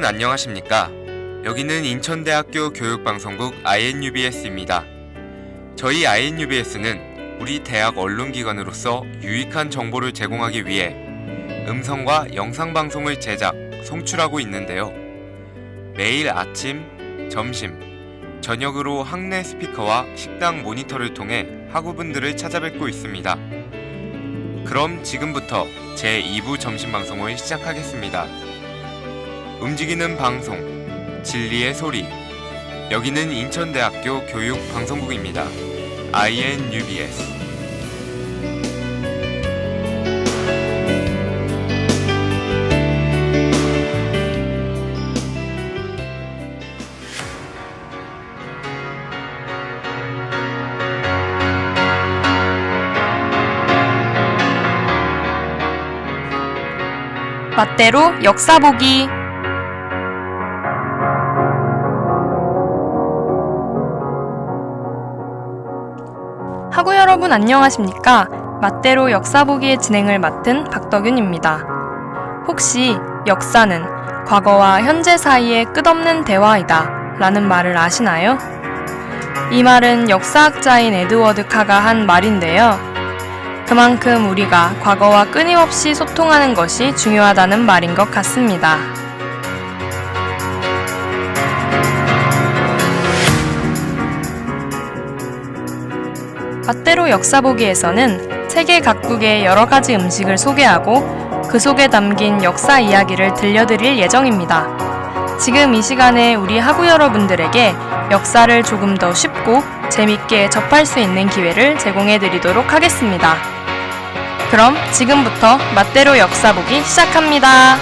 안녕하십니까? 여기는 인천대학교 교육방송국 INUBS입니다. 저희 INUBS는 우리 대학 언론기관으로서 유익한 정보를 제공하기 위해 음성과 영상방송을 제작, 송출하고 있는데요. 매일 아침, 점심, 저녁으로 학내 스피커와 식당 모니터를 통해 학우분들을 찾아뵙고 있습니다. 그럼 지금부터 제2부 점심방송을 시작하겠습니다. 움직이는 방송, 진리의 소리. 여기는 인천대학교 교육방송국입니다. INUBS. 맛대로 역사 보기. 학우 여러분 안녕하십니까? 맛대로 역사 보기의 진행을 맡은 박덕윤입니다. 혹시 역사는 과거와 현재 사이의 끝없는 대화이다 라는 말을 아시나요? 이 말은 역사학자인 에드워드 카가 한 말인데요. 그만큼 우리가 과거와 끊임없이 소통하는 것이 중요하다는 말인 것 같습니다. 맛대로 역사 보기에서는 세계 각국의 여러 가지 음식을 소개하고 그 속에 담긴 역사 이야기를 들려드릴 예정입니다. 지금 이 시간에 우리 학우 여러분들에게 역사를 조금 더 쉽고 재밌게 접할 수 있는 기회를 제공해 드리도록 하겠습니다. 그럼 지금부터 맛대로 역사 보기 시작합니다.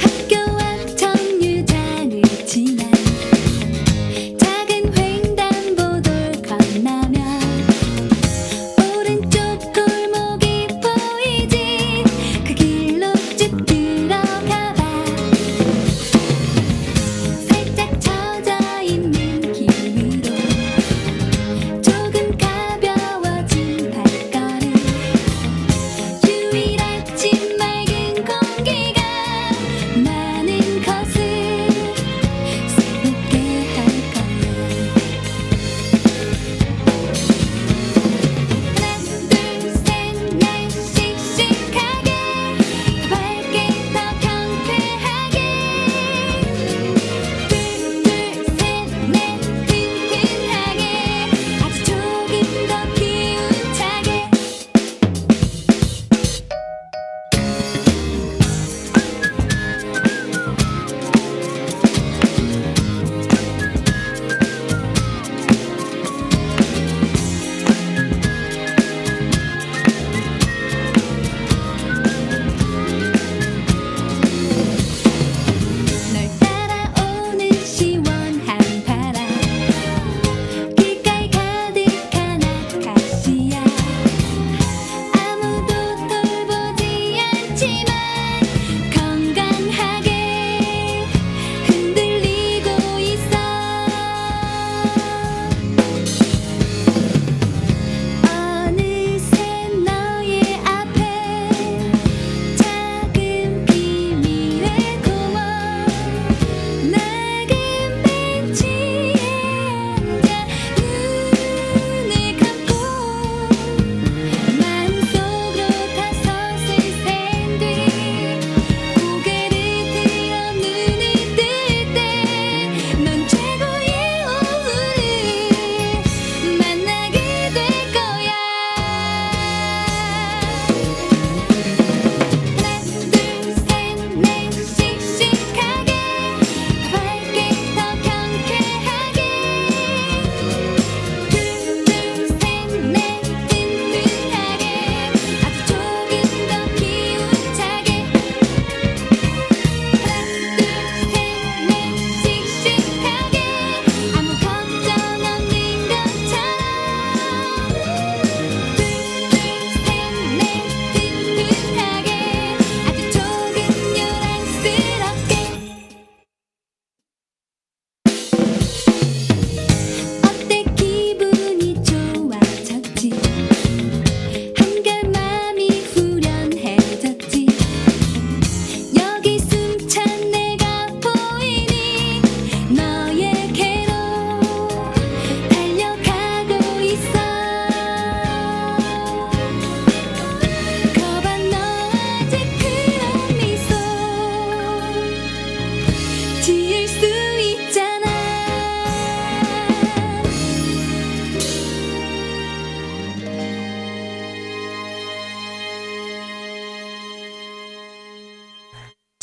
학교와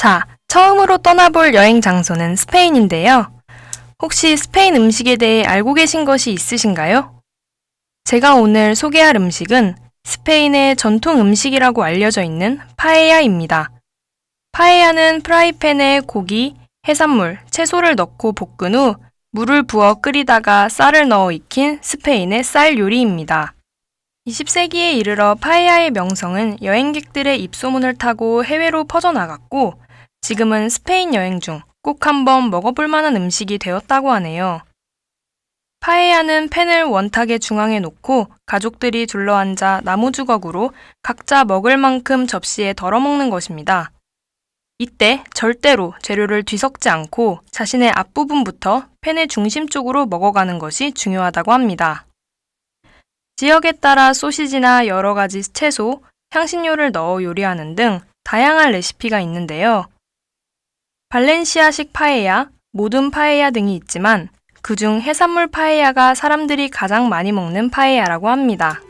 자, 처음으로 떠나볼 여행 장소는 스페인인데요. 혹시 스페인 음식에 대해 알고 계신 것이 있으신가요? 제가 오늘 소개할 음식은 스페인의 전통 음식이라고 알려져 있는 파에야입니다. 파에야는 프라이팬에 고기, 해산물, 채소를 넣고 볶은 후 물을 부어 끓이다가 쌀을 넣어 익힌 스페인의 쌀 요리입니다. 20세기에 이르러 파에야의 명성은 여행객들의 입소문을 타고 해외로 퍼져나갔고 지금은 스페인 여행 중 꼭 한번 먹어볼 만한 음식이 되었다고 하네요. 파에야는 팬을 원탁의 중앙에 놓고 가족들이 둘러앉아 나무 주걱으로 각자 먹을 만큼 접시에 덜어 먹는 것입니다. 이때 절대로 재료를 뒤섞지 않고 자신의 앞부분부터 팬의 중심 쪽으로 먹어가는 것이 중요하다고 합니다. 지역에 따라 소시지나 여러 가지 채소, 향신료를 넣어 요리하는 등 다양한 레시피가 있는데요. 발렌시아식 파에야, 모든 파에야 등이 있지만 그중 해산물 파에야가 사람들이 가장 많이 먹는 파에야라고 합니다.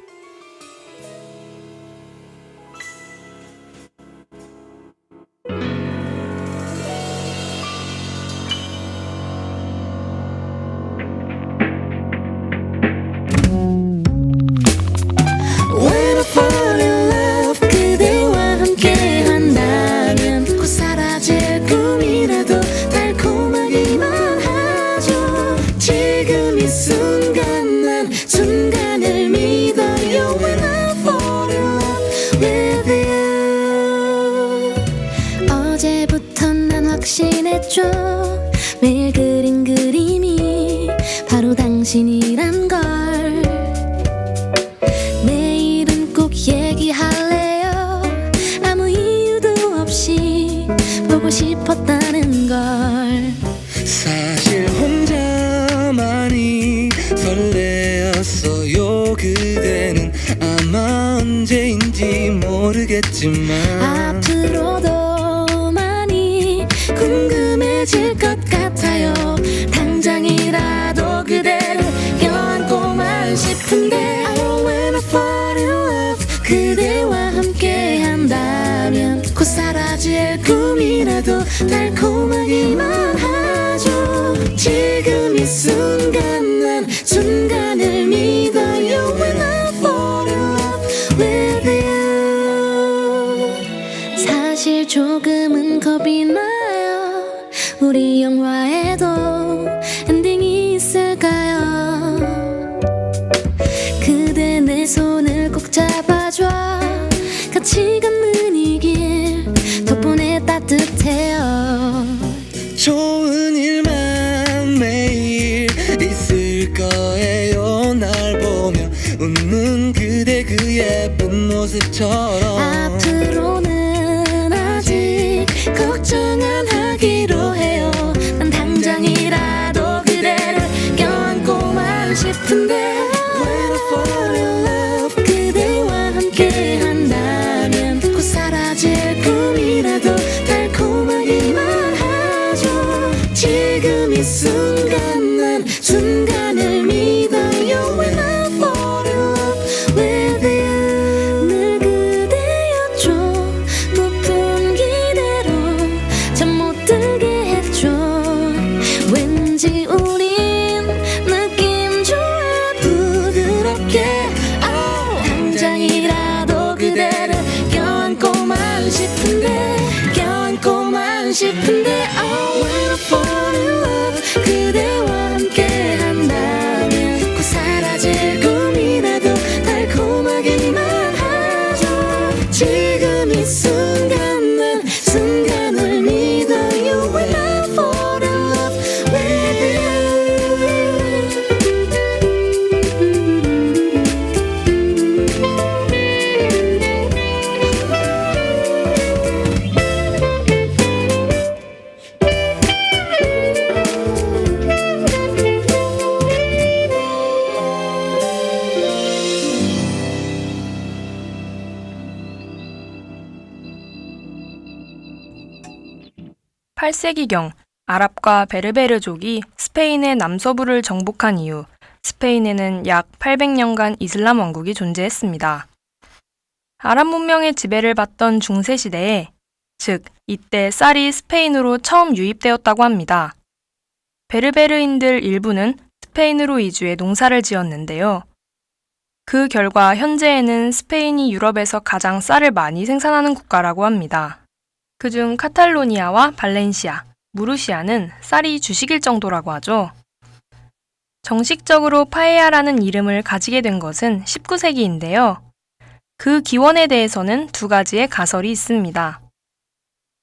When I fall in love 그대와 함께 한다면 곧 사라질 꿈이라도 달콤하기만 하죠 지금 이 순간 난 순간을 믿어요 When I fall in love with you 어제부터 난 확신했죠 매일 그린 그림이 바로 당신이란 걸 내일은 꼭 얘기할래요 아무 이유도 없이 보고 싶었다는 걸 사실 혼자만이 설레었어요 그대는 아마 언제인지 모르겠지만 앞으로도 많이 궁금해질 것 같아요 당장이라도 그대를 껴안고만 싶은데 Oh when I fall in love 그대와 함께 한다면 곧 사라질 꿈이라도 달콤하기만 하죠 지금 이 순간 난 순간을 믿어요 When I fall in love with you 사실 조금은 겁이 나요 우리 영화에도 엔딩이 있을까요 그대 내 손을 꼭 잡아줘 같이 걷는 이 길 덕분에 따뜻해요 좋은 일만 매일 있을 거예요 날 보며 웃는 그대 그 예쁜 모습처럼 앞으로는 아직 걱정 안 하기로 해요 난 당장이라도 그대를 껴안고만 싶은데 When I fall in love 그대와 함께 한다면 곧 사라질 꿈이라도 달콤하기만 하죠 지금 이 순간 난 순간을 믿어요 When I fall in love with you 늘 그대였죠 높은 기대로 잠 못 들게 했죠 왠지 우린 느낌 좋아 부드럽게 당장이라도 그대를 껴안고만 싶은데 Oh when I fall in love 그대와 함께 한다면 곧 사라질 꿈이라도 달콤하기만 하죠 지금 이 순간 난 순간을 믿어요 When I fall in love with you (8세기경) 아랍과 베르베르족이 스페인의 남서부를 정복한 이후 스페인에는 약 800년간 이슬람 왕국이 존재했습니다. 아랍 문명의 지배를 받던 중세 시대에 즉, 이때 쌀이 스페인으로 처음 유입되었다고 합니다. 베르베르인들 일부는 스페인으로 이주해 농사를 지었는데요. 그 결과 현재에는 스페인이 유럽에서 가장 쌀을 많이 생산하는 국가라고 합니다. 그중 카탈로니아와 발렌시아, 무르시아는 쌀이 주식일 정도라고 하죠. 정식적으로 파에야라는 이름을 가지게 된 것은 19세기인데요. 그 기원에 대해서는 두 가지의 가설이 있습니다.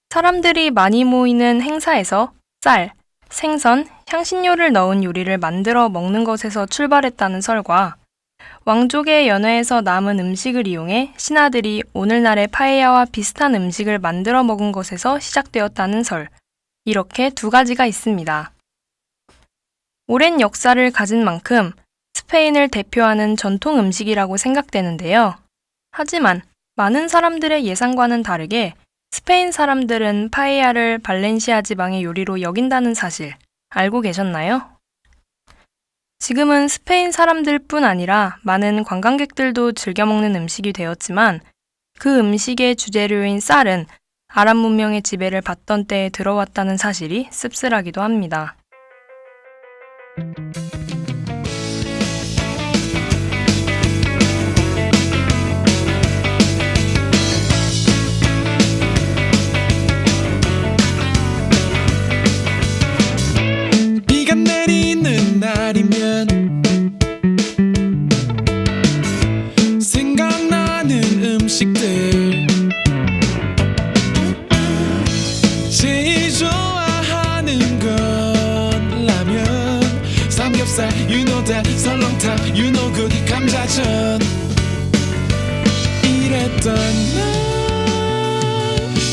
사람들이 많이 모이는 행사에서 쌀, 생선, 향신료를 넣은 요리를 만들어 먹는 것에서 출발했다는 설과 왕족의 연회에서 남은 음식을 이용해 신하들이 오늘날의 파에야와 비슷한 음식을 만들어 먹은 것에서 시작되었다는 설, 이렇게 두 가지가 있습니다. 오랜 역사를 가진 만큼 스페인을 대표하는 전통 음식이라고 생각되는데요. 하지만 많은 사람들의 예상과는 다르게 스페인 사람들은 파에야를 발렌시아 지방의 요리로 여긴다는 사실 알고 계셨나요? 지금은 스페인 사람들뿐 아니라 많은 관광객들도 즐겨 먹는 음식이 되었지만 그 음식의 주재료인 쌀은 아랍 문명의 지배를 받던 때에 들어왔다는 사실이 씁쓸하기도 합니다. 비가 내리는 날이면 생각나는 음식들 제일 좋아하는 건 라면 삼겹살 you know that 설렁탕 you know good 감자전 이랬던 날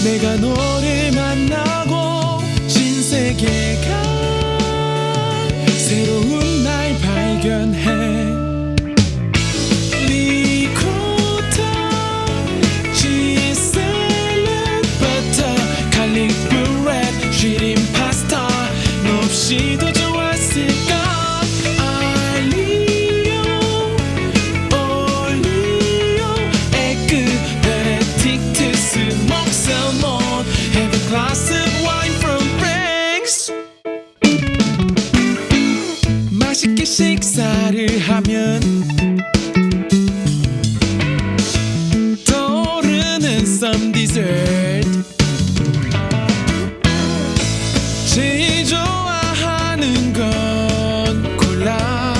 내가 너를 만나고 신세계가 새로운 날 발견해 리코타 치즈 샐러드 버터 갈릭 브레드 쉬림 파스타 너 없이도 좋았을까 알리오 올리오 에그 베네딕트 스모크 셀몬 Have a glass of wine from Frank's 맛있게 식사를 하면 떠오르는 some dessert 제일 좋아하는 건 콜라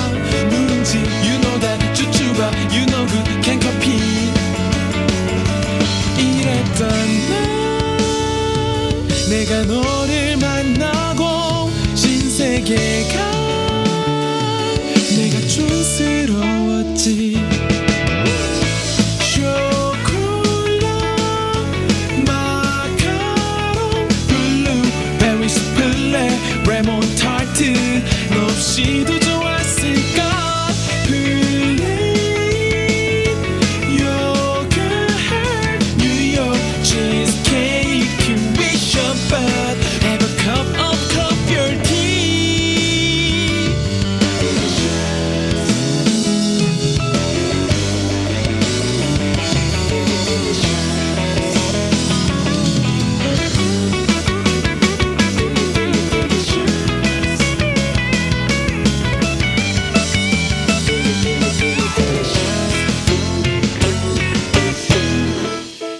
누룽지 you know that 쭈쭈바 you know good 캔커피 이랬던 날 내가 너를 만나고 신세계가 내가 촌스러웠지 쇼콜라 마카롱 블루베리 스플레 레몬 타르트 너 없이도 좋았을까 플레인 요거트 뉴욕 치즈케이크 위셔벗 Have a cup of coffee tea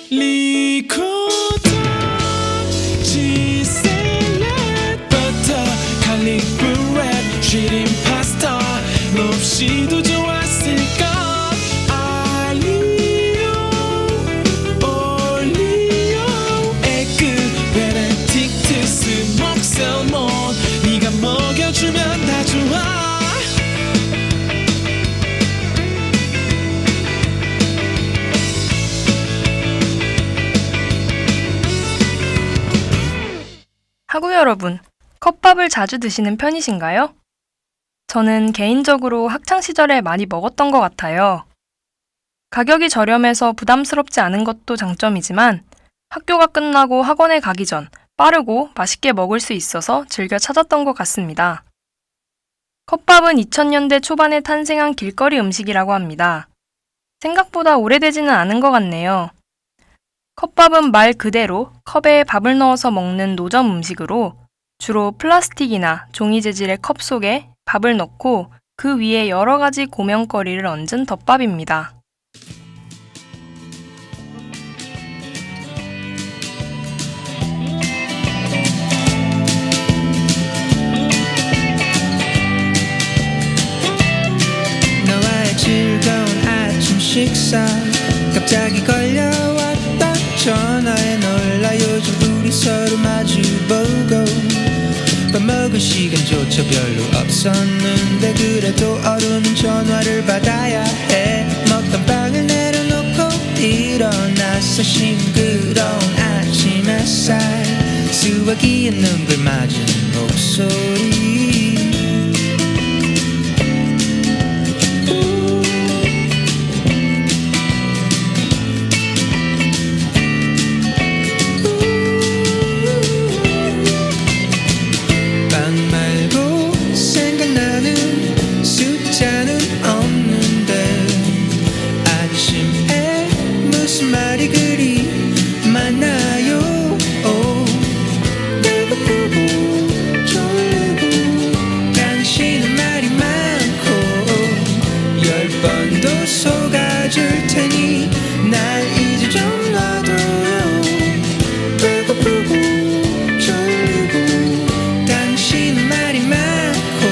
리코타 치즈 샐러드 버터 갈릭 브레드 쉬림 파스타 너 없이도 좋았을까 알리오 올리오 에그 베네딕트 스모크 셀몬 네가 먹여주면 다 좋아 하구 여러분, 컵밥을 자주 드시는 편이신가요? 저는 개인적으로 학창시절에 많이 먹었던 것 같아요. 가격이 저렴해서 부담스럽지 않은 것도 장점이지만 학교가 끝나고 학원에 가기 전 빠르고 맛있게 먹을 수 있어서 즐겨 찾았던 것 같습니다. 컵밥은 2000년대 초반에 탄생한 길거리 음식이라고 합니다. 생각보다 오래되지는 않은 것 같네요. 컵밥은 말 그대로 컵에 밥을 넣어서 먹는 노점 음식으로 주로 플라스틱이나 종이 재질의 컵 속에 밥을 넣고 그 위에 여러 가지 고명거리를 얹은 덮밥입니다. 너와의 즐거운 아침 식사 갑자기 걸려왔던 전화에 놀라 요즘 우리 서로 마주보고 밥 먹을 시간조차 별로 없었는데 그래도 어른은 전화를 받아야 해 먹던 빵을 내려놓고 일어나서 싱그러운 아침 햇살 수화기에 눈물 맞은 목소리 빵 말고 생각나는 숫자는 없는데 아침에 무슨 말이 그리 많나요 배고프고 졸리고 당신은 말이 많고 10번도 속아줄 테니 날 이제 좀 놔둬요 배고프고 졸리고 당신은 말이 많고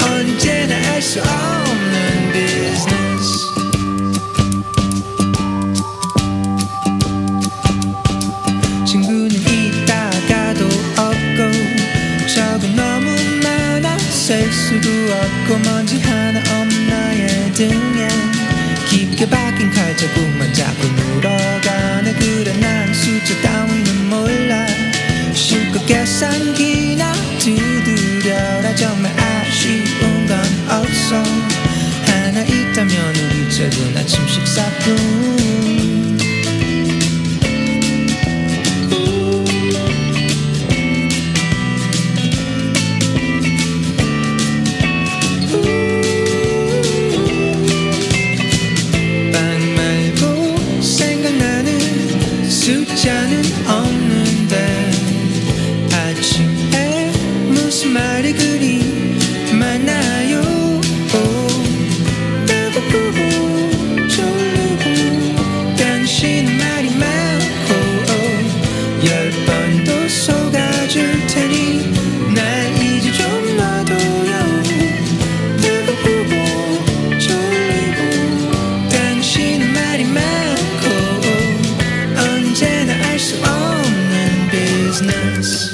언제나 알 수 없는 비즈니스 친구는 있다가도 없고 적은 너무 많아 셀 수도 없고 먼지 하나 없는 나의 등에 깊게 박힌 칼자국만 자꾸 물어가네 그래 난 숫자 따위는 몰라 실컷 계산기나 두드려라 정말 아쉬운 건 없어 하나 있다면 우리 작은 아침 식사뿐 빵 말고 생각나는 숫자는 없는데 아침에 무슨 말이 그리 많나요 배고프고 졸리고 당신은 말이 많고 10번도 속아줄 테니 날 이제 좀 놔둬요 배고프고 졸리고 당신은 말이 많고 언제나 알 수 없는 비즈니스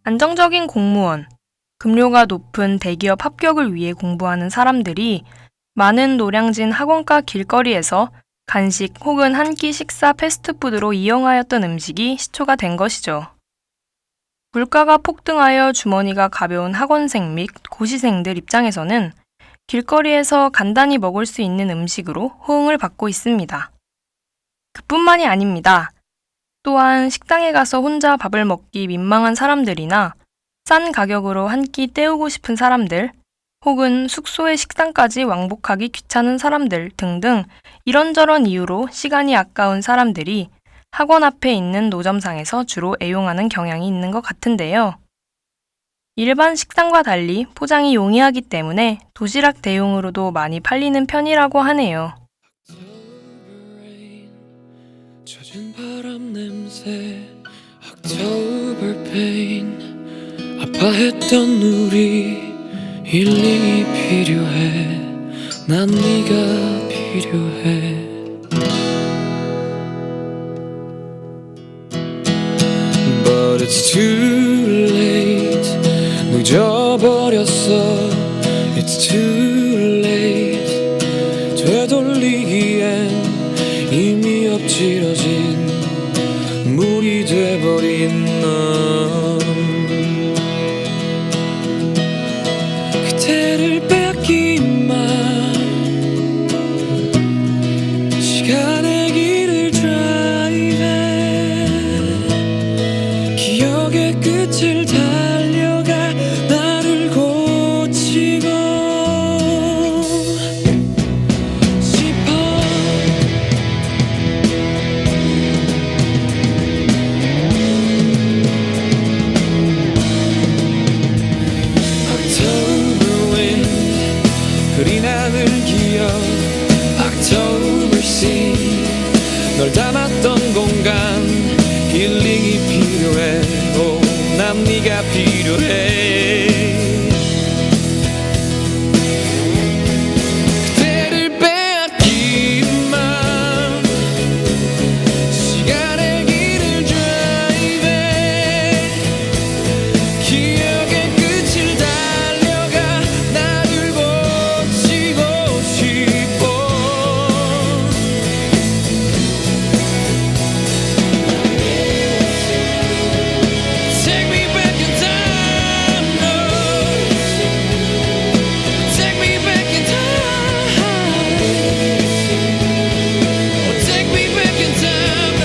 안정적인 공무원, 급료가 높은 대기업 합격을 위해 공부하는 사람들이 많은 노량진 학원가 길거리에서 간식 혹은 한 끼 식사 패스트푸드로 이용하였던 음식이 시초가 된 것이죠. 물가가 폭등하여 주머니가 가벼운 학원생 및 고시생들 입장에서는 길거리에서 간단히 먹을 수 있는 음식으로 호응을 받고 있습니다. 그뿐만이 아닙니다. 또한 식당에 가서 혼자 밥을 먹기 민망한 사람들이나 싼 가격으로 한 끼 때우고 싶은 사람들, 혹은 숙소의 식당까지 왕복하기 귀찮은 사람들 등등 이런저런 이유로 시간이 아까운 사람들이 학원 앞에 있는 노점상에서 주로 애용하는 경향이 있는 것 같은데요. 일반 식당과 달리 포장이 용이하기 때문에 도시락 대용으로도 많이 팔리는 편이라고 하네요. 젖은 바람 냄새 October pain 아파했던 우리 힐링이 필요해 난 네가 필요해 But it's too late 늦어버렸어 It's too late 되돌리기엔 이미 엎질러진 물이 돼버린 넌 그대를 뺏기만 시간의 길을 지나는 기억 October 널 담았던 공간 힐링이 필요해 난 네가 필요해 그대를 빼앗긴 맘 시간의 길을 드라이브해 기억의 끝을 달려가 나를 고치고 싶어 Take me back in time, no. Take me back in time. Oh, take me back in time.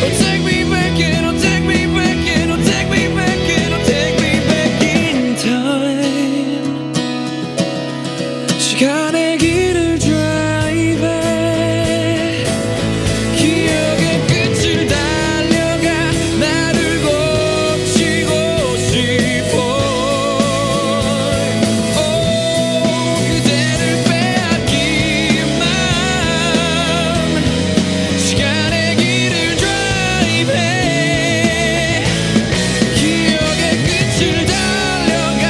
Oh, take me back in. Oh, take me back in. Oh, take me back in. Oh, take me back in time. 시간의 길을 드라이브해 기억의 끝을 달려가 나를 고치고 싶어 그대를 빼앗긴 맘 시간의 길을 드라이브해 기억의 끝을 달려가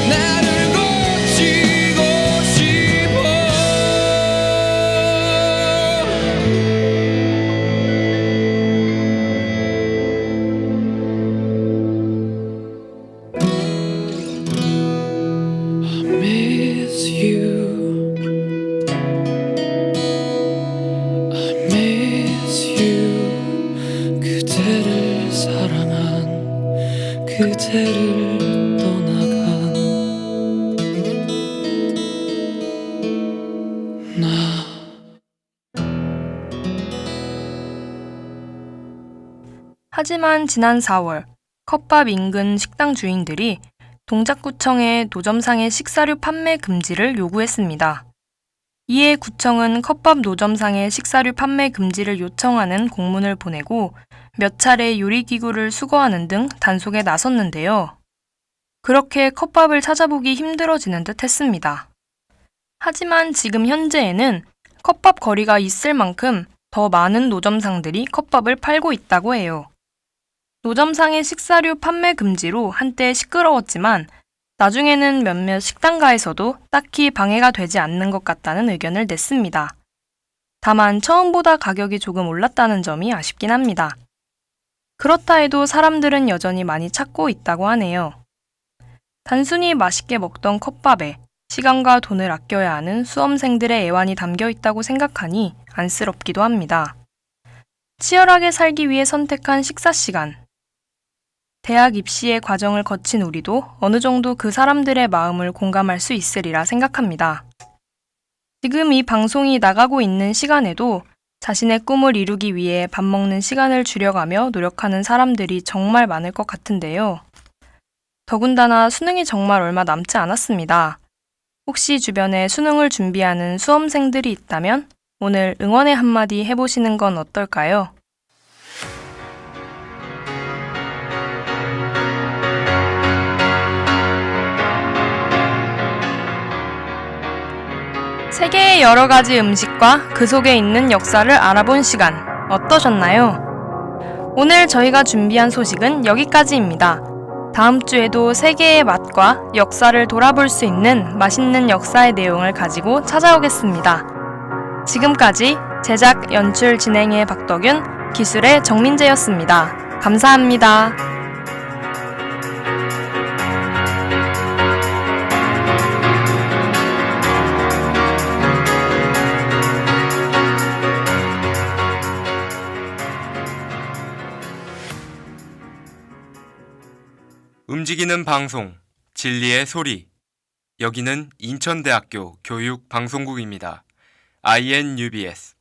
나를 고치고 싶어 miss you. I miss you. 그대를 사랑한 그대를 떠나간 나 하지만 지난 4월 컵밥 인근 식당 주인들이 동작구청에 노점상의 식사류 판매 금지를 요구했습니다. 이에 구청은 컵밥 노점상의 식사류 판매 금지를 요청하는 공문을 보내고 몇 차례 요리기구를 수거하는 등 단속에 나섰는데요. 그렇게 컵밥을 찾아보기 힘들어지는 듯 했습니다. 하지만 지금 현재에는 컵밥 거리가 있을 만큼 더 많은 노점상들이 컵밥을 팔고 있다고 해요. 노점상의 식사류 판매 금지로 한때 시끄러웠지만 나중에는 몇몇 식당가에서도 딱히 방해가 되지 않는 것 같다는 의견을 냈습니다. 다만 처음보다 가격이 조금 올랐다는 점이 아쉽긴 합니다. 그렇다 해도 사람들은 여전히 많이 찾고 있다고 하네요. 단순히 맛있게 먹던 컵밥에 시간과 돈을 아껴야 하는 수험생들의 애환이 담겨 있다고 생각하니 안쓰럽기도 합니다. 치열하게 살기 위해 선택한 식사 시간. 대학 입시의 과정을 거친 우리도 어느 정도 그 사람들의 마음을 공감할 수 있으리라 생각합니다. 지금 이 방송이 나가고 있는 시간에도 자신의 꿈을 이루기 위해 밥 먹는 시간을 줄여가며 노력하는 사람들이 정말 많을 것 같은데요. 더군다나 수능이 정말 얼마 남지 않았습니다. 혹시 주변에 수능을 준비하는 수험생들이 있다면 오늘 응원의 한마디 해보시는 건 어떨까요? 세계의 여러 가지 음식과 그 속에 있는 역사를 알아본 시간 어떠셨나요? 오늘 저희가 준비한 소식은 여기까지입니다. 다음 주에도 세계의 맛과 역사를 돌아볼 수 있는 맛있는 역사의 내용을 가지고 찾아오겠습니다. 지금까지 제작, 연출, 진행의 박덕윤, 기술의 정민재였습니다. 감사합니다. 움직이는 방송, 진리의 소리. 여기는 인천대학교 교육방송국입니다. INUBS